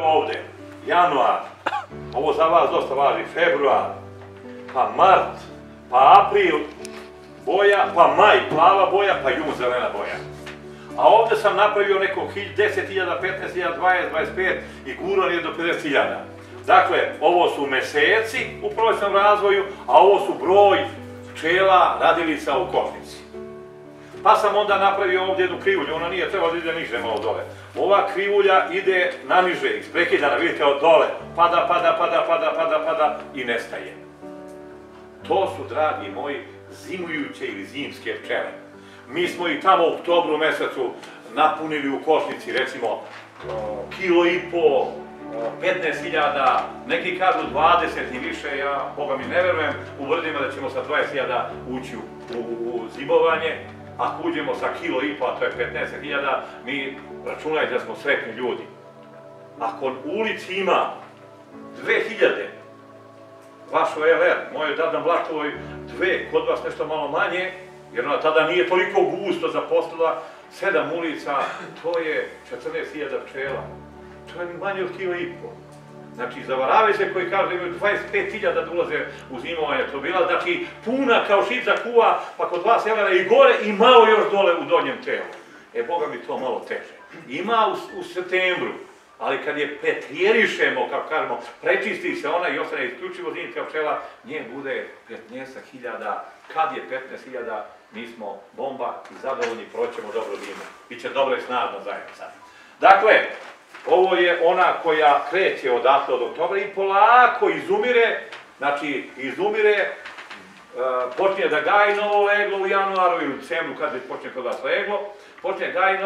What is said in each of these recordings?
Ovdje, januar, ovo za vas dosta važi, februar, pa mart, pa april, boja, pa maj, plava boja, pa jun, zelena boja. A ovdje sam napravio neko 10.000, 15.000, 20, 25 i gurao je do 50.000. Dakle, ovo su meseci u proljećnom razvoju, a ovo su broj pčela, radilica u košnici. Pa sam onda napravio ovdje jednu krivulju, ona nije trebala da ide niže malo dole. Ova krivulja ide naniže, isprekidana, vidite od dole, pada i nestaje. To su, dragi moji, zimujuće ili zimske pčele. Mi smo i tamo u oktobru mesecu napunili u košnici, recimo, 1,5 kilo, 15.000, neki kažu 20 i više, ja, Boga mi ne verujem, u Vrdima da ćemo sa 20.000 ući u zibovanje. Ako uđemo sa 1,5 kilo, a to je 15.000, mi računajte da smo sretni ljudi. Ako u ulici ima 2.000, vašo LR, mojoj Dadan Vlaškovoj 2, kod vas nešto malo manje, jer ona tada nije toliko gusto zaposlila, 7 ulica, to je 14.000 pčela. To je manje od 1,5 kilo. Znači, zavaravaju se koji kažu da imaju 25.000 da ulaze u zimovanje, to bila, znači, puna kao šica kuva, pa kod vas LR i gore i malo još dole u donjem telu. Boga mi to malo teže. Ima u septembru, ali kad je pretjerišemo, kako kažemo, prečisti se ona i ostane isključivo zimska pčela, nje bude 15.000, kad je 15.000, mi smo bomba i zadovoljni, proćemo dobro zimu. Biće dobro i snažno zajednica. Dakle, ovo je ona koja kreće odatle od oktobra i polako izumire, znači izumire, počne da gaji novo leglo u januaru ili u decembru kad već počne kod vas leglo, počne gaji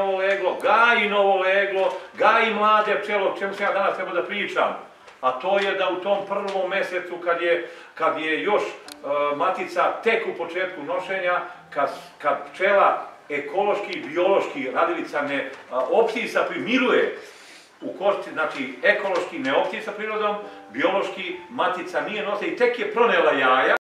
novo leglo, gaji mlade pčele, o čemu se ja danas treba da pričam. A to je da u tom prvom mesecu kad je još matica tek u početku nošenja, kad pčela ekološki, biološki, radilica ne opsisa primiruje u košnici, znači ekološki ne opsisa prirodom, biološki matica nije nosa i tek je pronela jaja.